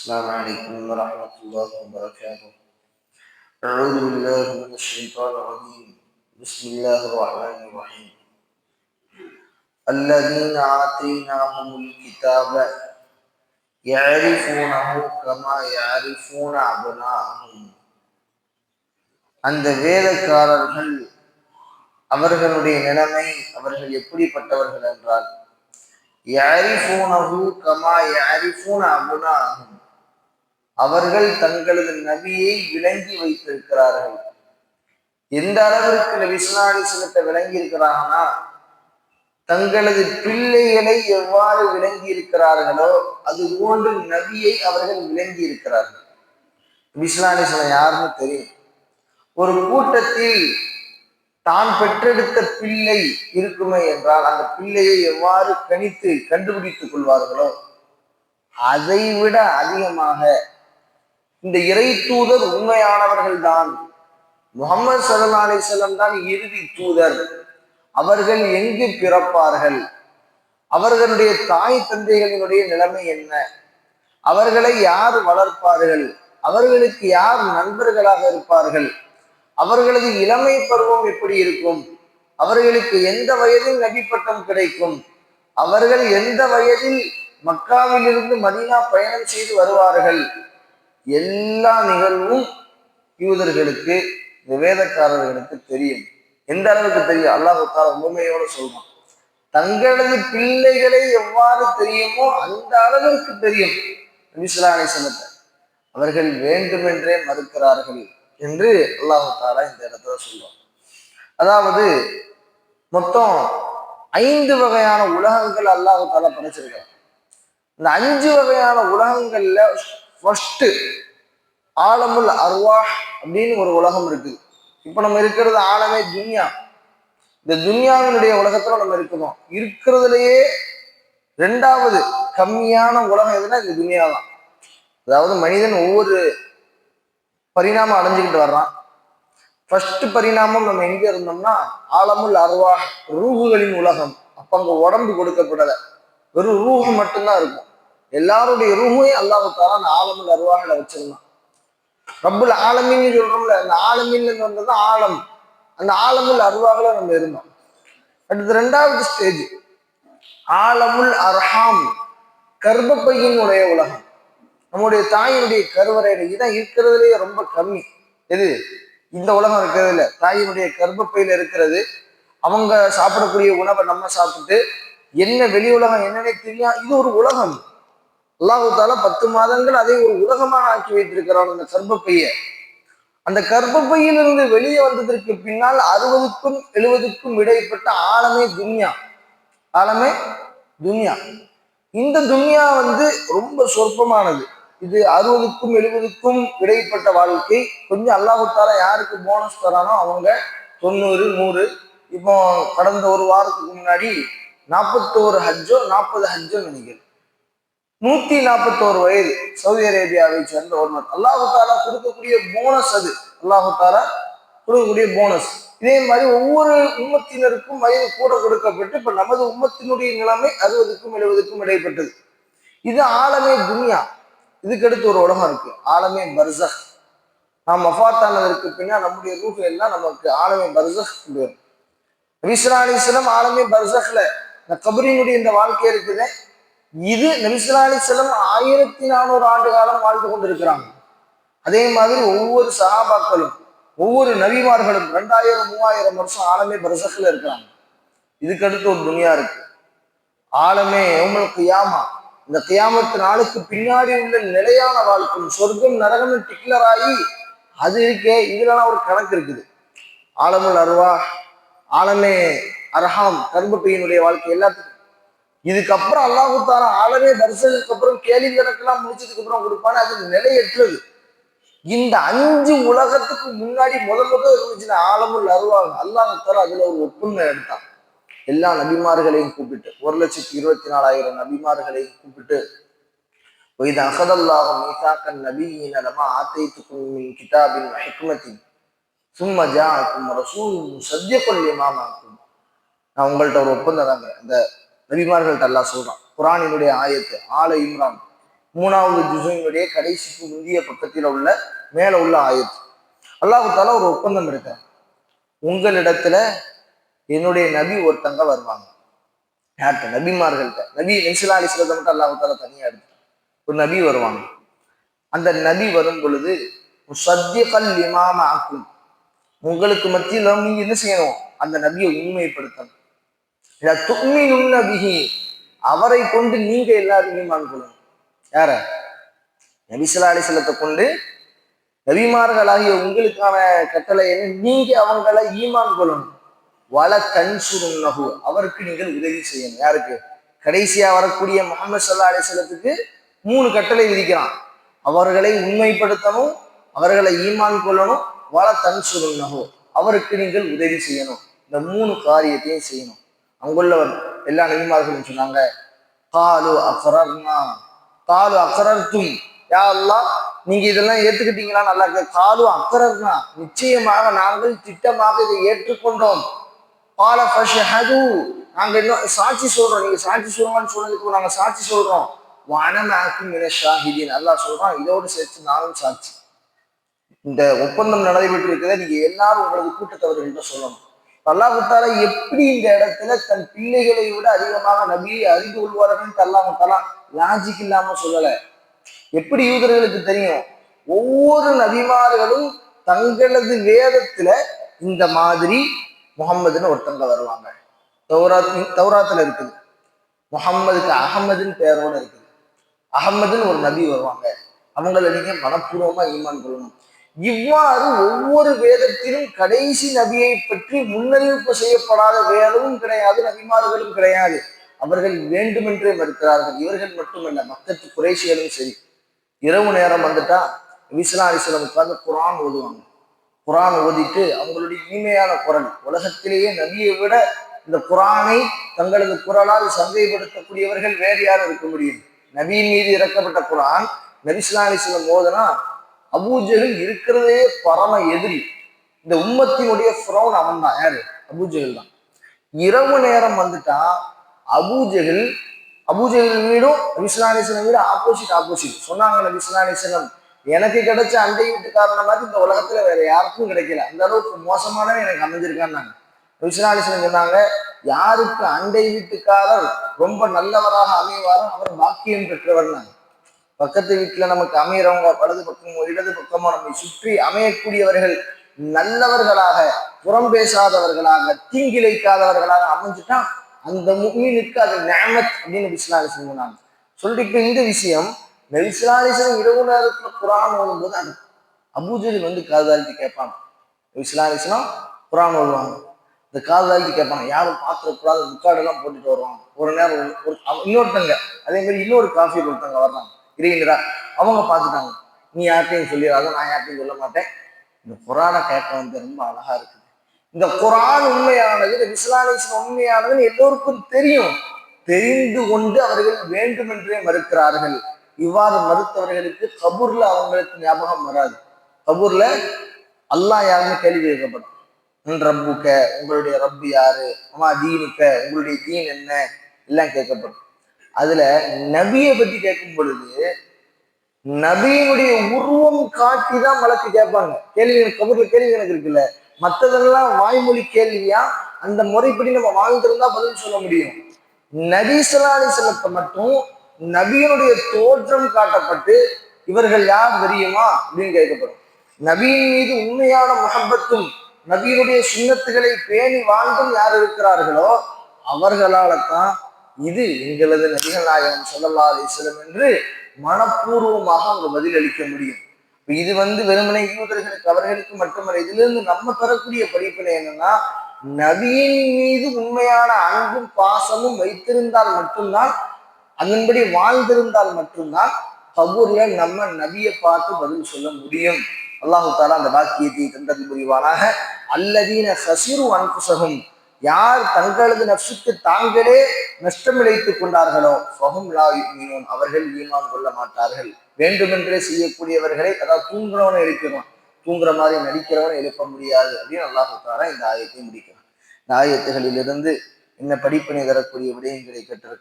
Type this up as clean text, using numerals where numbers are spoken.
السلام عليكم ورحمة الله وبركاته. أعوذ بالله من الشيطان الرجيم. بسم الله الرحمن الرحيم. الذين آتيناهم الكتاب يعرفونه كما يعرفون أبناءهم. அந்த வேதக்காரர்கள் அவர்களுடைய நிலைமை அவர்கள் எப்படிப்பட்டவர்கள் என்றால் يعرفونه كما يعرفون أبناءهم. அவர்கள் தங்களது நபியை விளங்கி வைத்திருக்கிறார்கள். எந்த அளவிற்கு நபி ஸல்லல்லாஹு அலைஹி வஸல்லத்தை விளங்கி இருக்கிறாங்கன்னா, தங்களது பிள்ளைகளை எவ்வாறு விளங்கி இருக்கிறார்களோ அது போன்று நபியை அவர்கள் விளங்கி இருக்கிறார்கள். நபி ஸல்லல்லாஹு அலைஹி வஸல்லம் யாருன்னு தெரியும். ஒரு கூட்டத்தில் தான் பெற்றெடுத்த பிள்ளை இருக்குமே என்றால் அந்த பிள்ளையை எவ்வாறு கணித்து கண்டுபிடித்துக் கொள்வார்களோ அதை விட அதிகமாக இந்த இறை தூதர் உண்மையானவர்கள் தான். முஹம்மது ஸல்லல்லாஹு அலைஹி வஸல்லம் தான் இறுதி தூதர். அவர்கள் எங்கு பிறப்பார்கள், அவர்களுடைய தாய் தந்தைகளினுடைய நிலைமை என்ன, அவர்களை யார் வளர்ப்பார்கள், அவர்களுக்கு யார் நண்பர்களாக இருப்பார்கள், அவர்களது இளமை பருவம் எப்படி இருக்கும், அவர்களுக்கு எந்த வயதில் நபி பட்டம் கிடைக்கும், அவர்கள் எந்த வயதில் மக்காவில் இருந்து மதீனா பயணம் செய்து வருவார்கள், எல்லா நிகழ்வும் யூதர்களுக்கு இந்த வேதக்காரர்களுக்கு தெரியும். எந்த அளவுக்கு தெரியும்? அல்லாஹ் தஆலா உண்மையோடு சொல்றான். தங்களது பிள்ளைகளை எவ்வாறு தெரியுமோ அந்த அளவிற்கு தெரியும். நபி ஸல்லல்லாஹு அலைஹி வஸல்லம் அவர்கள் வேண்டுமென்றே மறுக்கிறார்கள் என்று அல்லாஹ் தஆலா இந்த இடத்துல சொல்றான். அதாவது மொத்தம் 5 வகையான உலகங்கள் அல்லாஹ் தஆலா படைச்சிருக்கான். இந்த 5 வகையான உலகங்கள்ல ஃபர்ஸ்ட் ஆலமுல் அர்வாஹ் அப்படின்னு ஒரு உலகம் இருக்கு. இப்ப நம்ம இருக்கிறது ஆலமே துன்யா. இந்த துன்யாவினுடைய உலகத்துல நம்ம இருக்கிறோம். இருக்கிறதுலயே 2வது கம்மியான உலகம் எதுனா இந்த துன்யா தான். அதாவது மனிதன் ஒவ்வொரு பரிணாமம் அடைஞ்சுக்கிட்டு வர்றான். ஃபர்ஸ்ட் பரிணாமம் நம்ம எங்க இருந்தோம்னா ஆலமுல் அர்வாஹ், ரூஹுகளின் உலகம். அப்ப அங்க உடம்பு கொடுக்கப்படல, வெறும் ரூஹு மட்டும்தான் இருக்கும். எல்லாருடைய ரூஹையும் அல்லாஹ் தஆலா அந்த ஆலமுல் அர்வாஹ்ல வச்சிருந்தான். ரப்புல் ஆலமீன் சொல்றோம்ல, அந்த ஆலமீன்ல வந்ததுதான் ஆலம். அந்த ஆலமுல் அர்வாஹ்ல நம்ம இருந்தோம். அடுத்து 2வது ஸ்டேஜ் ஆலமுல் அர்ஹாம், கர்ப்பப்பையினுடைய உலகம். நம்முடைய தாயினுடைய கருவறையில இதான் இருக்கிறதுலேயே ரொம்ப கம்மி. எது? இந்த உலகம் இருக்கிறது இல்ல, தாயினுடைய கர்ப்பப்பையில இருக்கிறது. அவங்க சாப்பிடக்கூடிய உணவை நம்ம சாப்பிட்டு என்ன வெளி உலகம் என்னன்னே தெரியும். இது ஒரு உலகம். அல்லாஹ் தஆலா 10 மாதங்கள் அதை ஒரு உலகமாக ஆக்கி வைத்திருக்கிறான் அந்த கர்ப்பப்பைய. அந்த கர்ப்பப்பையிலிருந்து வெளியே வந்ததற்கு பின்னால் 60க்கும் 70க்கும் இடைப்பட்ட ஆலமே துன்யா. ஆலமே துன்யா. இந்த துன்யா ரொம்ப சொற்பமானது. இது 60க்கும் 70க்கும் இடைப்பட்ட வாழ்க்கை. கொஞ்சம் அல்லாஹ் தஆலா யாருக்கு போனஸ் தரானோ அவங்க 90 100. இப்போ கடந்த ஒரு வாரத்துக்கு முன்னாடி 41 ஹஜ்ஜோ 40 ஹஜ்ஜோ நினைக்கிறேன். 141 வயது சவுதி அரேபியாவை சேர்ந்த ஒருவர். அல்லாஹ் தஆலா கொடுக்கக்கூடிய போனஸ் அது. அல்லாஹ் தஆலா கொடுக்கக்கூடிய போனஸ். இதே மாதிரி ஒவ்வொரு உம்மத்தினருக்கும் வயது கூட கொடுக்கப்பட்டு இப்ப நமது உம்மத்தினுடைய நிலைமை 60க்கும் 70க்கும் இடைப்பட்டது. இது ஆலமே துன்யா. இதுக்கு அடுத்து ஒரு உலகம் இருக்கு, ஆலமே பர்சக். நாம் வஃபாத்தானதற்கு பின்னால் நம்முடைய ரூஹ் எல்லாம் நமக்கு ஆலமே பர்சக் வரும். நபி ஸல்லல்லாஹு அலைஹி வஸல்லம் ஆலமே பர்சக்ல இந்த கபரினுடைய இந்த வாழ்க்கை இருக்குது. இது நபி ஸல்லல்லாஹு அலைஹி வஸல்லம் 1400 ஆண்டு காலம் வாழ்ந்து கொண்டிருக்கிறாங்க. அதே மாதிரி ஒவ்வொரு சஹாபாக்களும் ஒவ்வொரு நபிமார்களும் 2000 3000 வருஷம் ஆலமே பர்சக்ல இருக்கிறாங்க. இதுக்கு அடுத்து ஒரு துன்யா இருக்கு, ஆலமே யௌமுல் கியாமா. இந்த கியாமத்து நாளுக்கு பின்னாடி உள்ள நிலையான வாழ்க்கை, சொர்க்கம் நரகம் டிக்ளர் ஆகி அது இருக்கே. இதுலலாம் ஒரு கணக்கு இருக்குது. ஆலமுல் அர்வாஹ், ஆலமே அர்ஹாம், கர்ப்பப்பையினுடைய வாழ்க்கை எல்லாத்துக்கும். இதுக்கப்புறம் அல்லாஹ் தஆலா ஆலமே பர்சக்கு அப்புறம் கேள்வி கணக்கெல்லாம் முடிச்சதுக்கு அப்புறம் கொடுப்பானே, அது நிலையற்றது. இந்த 5 உலகத்துக்கு முன்னாடி முதல் இருந்துச்சுன்னா ஆலமுல் அர்வாஹ். அல்லாஹ் தஆலா அதுல ஒரு ஒப்புமை எடுத்தான். எல்லா நபிமார்களையும் கூப்பிட்டு 1,24,000 நபிமார்களையும் கூப்பிட்டு وَإِذْ أَخَذَ اللَّهُ مِيثَاقَ النَّبِيِّينَ لَمَا آتَيْتُكُم مِّن كِتَابٍ وَحِكْمَةٍ ثُمَّ جَاءَكُمْ رَسُولٌ مُصَدِّقٌ لِمَا مَعَكُمْ. நான் உங்கள்கிட்ட ஒரு ஒப்பந்தம் தாங்க. அந்த நபிமார்கள்ட்ட அல்லாஹ் சொல்றான். குர்ஆனினுடைய ஆயத்து ஆல இம்ரான் 3வது ஜுஸினுடைய கடைசிக்கு முந்தைய பக்கத்தில் உள்ள மேல உள்ள ஆயத்து. அல்லாஹ் தஆலா ஒரு ஒப்பந்தம் இருக்கார். உங்களிடத்துல என்னுடைய நபி ஒருத்தங்க வருவாங்க. யார்கிட்ட? நபிமார்கள்ட்ட. நபி ஸல்லல்லாஹு அலைஹி வஸல்லம் மட்டும் அல்லாஹ் தஆலா தனியா எடுத்து ஒரு நபி வருவாங்க. அந்த நபி வரும் பொழுது முஸத்திகல் லிமா மஅக்கும், உங்களுக்கு மத்தியில நீங்க என்ன செய்யணும்? அந்த நபியை உண்மைப்படுத்தணும். துமினுன்ன பிஹி, அவரை கொண்டு நீங்க எல்லாரும் ஈமான் கொள்ளணும். யார? நபி ஸல்லல்லாஹு அலைஹி வஸல்லத்தை கொண்டு நபிமார்களாகிய உங்களுக்கான கட்டளை என்ன? நீங்க அவங்களை ஈமான் கொள்ளணும். வல தன்சுருன்னஹு, அவருக்கு நீங்கள் உதவி செய்யணும். யாருக்கு? கடைசியா வரக்கூடிய முஹம்மது ஸல்லல்லாஹு அலைஹி வஸல்லத்துக்கு 3 கட்டளை விதிக்கிறான். அவர்களை உண்மைப்படுத்தணும், அவர்களை ஈமான் கொள்ளணும், வல தன்சுருன்னஹு, அவருக்கு நீங்கள் உதவி செய்யணும். இந்த 3 காரியத்தையும் செய்யணும். அங்குள்ள எல்லா நபிமார்களும் சொன்னாங்க, காலு அக்ரர்னா, காலு அக்ரர்தும், யா அல்லாஹ் நீங்க இதெல்லாம் ஏத்துக்கிட்டீங்களா? நல்லா இருக்கு. காலு அக்ரர்னா, நிச்சயமாக நாங்கள் திட்டமாக இதை ஏற்றுக்கொண்டோம். கால ஃபஷ்ஹது, நாங்க இன்னும் சாட்சி சொல்றோம். நீங்க சாட்சி சொல்லுங்கன்னு சொன்னதுக்கு நாங்க சாட்சி சொல்றோம். வஅனமஅக்கும் மினஷ் ஷாஹிதீன், அல்லாஹ் சொல்றான் இதோடு சேர்த்து நானும் சாட்சி. இந்த ஒப்பந்தம் நடைபெற்று இருக்கிறத நீங்க எல்லாரும் உங்களது கூட்டத்தவர்கள்ட்ட சொல்லணும். அல்லாஹ் தஆலா எப்படி இந்த இடத்துல தன் பிள்ளைகளை விட அதிகமாக நபியை அறிந்து கொள்வார்கள் அல்லாஹ் தஆலா லாஜிக் இல்லாம சொல்லல. எப்படி யூதர்களுக்கு தெரியும்? ஒவ்வொரு நபிமார்களும் தங்களது வேதத்துல இந்த மாதிரி முகம்மதுன்னு ஒருத்தங்க வருவாங்க. தௌராத்துல இருக்குது. முகம்மதுக்கு அகமதுன்னு பேரோட இருக்குது. அகமதுன்னு ஒரு நபி வருவாங்க. அவங்கள நீங்க மனப்பூர்வமா ஈமான் கொள்ளணும். இவ்வாறு ஒவ்வொரு வேதத்திலும் கடைசி நபியை பற்றி முன்னறிவிப்பு செய்யப்படாத வேதமும் கிடையாது, நபிமார்களும் கிடையாது. அவர்கள் வேண்டுமென்றே மறுக்கிறார்கள். இவர்கள் மட்டுமல்ல, மக்கத்து குறைஷிகளும் சரி. இரவு நேரம் வந்துட்டா நபி ஸல்லல்லாஹு அலைஹி வஸல்லம் உட்கார்ந்து குர்ஆன் ஓதுவாங்க. குர்ஆன் ஓதிட்டு அவங்களுடைய இனிமையான குரல், உலகத்திலேயே நபியை விட இந்த குர்ஆனை தங்களது குரலால் சந்தைப்படுத்தக்கூடியவர்கள் வேறு யாரும் இருக்க முடியும்? நபியின் மீது இறக்கப்பட்ட குர்ஆன் நபி ஸல்லல்லாஹு அலைஹி வஸல்லம் ஓதுனா அபூஜஹல் இருக்கிறதே பரம எதிரி. இந்த உம்மத்தினுடைய ஃபிரௌன் அவன் தான். யாரு? அபூஜஹல் தான். இரவு நேரம் வந்துட்டா அபூஜஹல் வீடும் நபி ஸல்லல்லாஹு அலைஹி வஸல்லம் வீடு ஆப்போசிட் சொன்னாங்க. நபி ஸல்லல்லாஹு அலைஹி வஸல்லம் எனக்கு கிடைச்ச அண்டை வீட்டுக்காரன மாதிரி இந்த உலகத்துல வேற யாருக்கும் கிடைக்கல, அந்த அளவுக்கு மோசமானவன் எனக்கு அமைஞ்சிருக்கான்னு நபி ஸல்லல்லாஹு அலைஹி வஸல்லம் சொன்னாங்க. யாருக்கு அண்டை வீட்டுக்காரர் ரொம்ப நல்லவராக அமைவாரோ அவர் பாக்கியம் பெற்றவர். பக்கத்து வீட்டுல நமக்கு அமையறவங்க வலது பக்கமோ இடது பக்கமோ நம்மை சுற்றி அமையக்கூடியவர்கள் நல்லவர்களாக, புறம் பேசாதவர்களாக, தீங்கிழைக்காதவர்களாக அமைஞ்சுட்டா அந்த முஃமினுக்கு அது நிஅமத் அப்படின்னு நபி ஸல்லல்லாஹு அலைஹி வஸல்லம் சொன்னாங்க. சொல்லிட்டு இந்த விஷயம் நபி ஸல்லல்லாஹு அலைஹி வஸல்லம் இரவு நேரத்துல குர்ஆன் ஓதும்போது அது அபூஜஹல் வந்து காதாலிட்டு கேட்பாங்க. நபி ஸல்லல்லாஹு அலைஹி வஸல்லம் குர்ஆன் ஓதுவாங்க. இந்த காதாலிட்டு கேட்பாங்க. யாரும் பார்த்துடக்கூடாது, முக்காடெல்லாம் போட்டுட்டு வருவாங்க. ஒரு நேரம் இன்னொருத்தங்க அதே மாதிரி இன்னொரு காஃபி ஒருத்தங்க வர்றாங்க இறையினரா, அவங்க பார்த்துட்டாங்க. நீ யார்கிட்டையும் சொல்லிடாத, நான் யார்கிட்டையும் சொல்ல மாட்டேன். இந்த குர்ஆனை கேட்க வந்து ரொம்ப அழகா இருக்குது. இந்த குர்ஆன் உண்மையானது, நபி ஸல்லல்லாஹு அலைஹி வஸல்லம் உண்மையானதுன்னு எல்லோருக்கும் தெரியும். தெரிந்து கொண்டு அவர்கள் வேண்டுமென்றே மறுக்கிறார்கள். இவ்வாறு மறுத்தவர்களுக்கு கபூர்ல அவங்களுக்கு ஞாபகம் வராது. கபூர்ல அல்லாஹ் யாருன்னு கேள்வி கேட்கப்படும். ரப்புக்க, உங்களுடைய ரப்பு யாரு, அம்மா தீனுக்க, உங்களுடைய தீன் என்ன, எல்லாம் கேட்கப்படும். அதுல நபியை பத்தி கேட்கும் பொழுது நபியினுடைய உருவம் காட்டி தான் மலக்கு கேட்பாங்க. கேள்வி கபூர்ல கேள்வி எனக்கு இருக்குல்ல, மற்றதெல்லாம் வாய்மொழி கேள்வியா, அந்த முறைப்படி நம்ம வாழ்ந்திருந்தா பதில் சொல்ல முடியும். நபி ஸல்லல்லாஹு அலைஹி வஸல்லம் மட்டும் நபியினுடைய தோற்றம் காட்டப்பட்டு இவர்கள் யார் தெரியுமா அப்படின்னு கேட்கப்படும். நபியின் மீது உண்மையான முஹப்பத்தும் நபியினுடைய சுன்னத்துகளை பேணி வாழ்ந்தும் யார் இருக்கிறார்களோ அவர்களால தான் இது எங்களது நபிகள் நாயகம் ஸல்லல்லாஹு அலைஹி வஸல்லம் என்று மனப்பூர்வமாக அவங்க பதில் அளிக்க முடியும். இது வெறுமனை யூதர்களுக்கு அவர்களுக்கு மட்டுமல்ல. இதுல இருந்து நம்ம பெறக்கூடிய படிப்பினை என்னன்னா, நபியின் மீது உண்மையான அன்பும் பாசமும் வைத்திருந்தால் மட்டும்தான், அதன்படி வாழ்ந்திருந்தால் மட்டும்தான் கபூர்ல நம்ம நபியை பார்த்து பதில் சொல்ல முடியும். அல்லாஹு தஆலா அந்த பாக்கியத்தை தந்தது புரிவானாக. அல்லதீன ஹஸிரு அன்ஃபுஸஹும், யார் தங்களது நஃப்ஸுக்கு தாங்களே நஷ்டம் இழைத்துக் கொண்டார்களோ ஃபஹும் லா யுமினூன், அவர்கள் ஈமான் கொள்ள மாட்டார்கள். வேண்டுமென்றே செய்யக்கூடியவர்களை, அதாவது தூங்குறவனை எழுப்பிடுவான், தூங்குற மாதிரி நடிக்கிறவனை எழுப்ப முடியாது அப்படின்னு அல்லாஹ் தஆலா இந்த ஆயத்தை முடிக்கிறான். இந்த ஆயத்துகளிலிருந்து என்ன படிப்பினை தரக்கூடிய விடயங்களை கற்றிருக்கும்.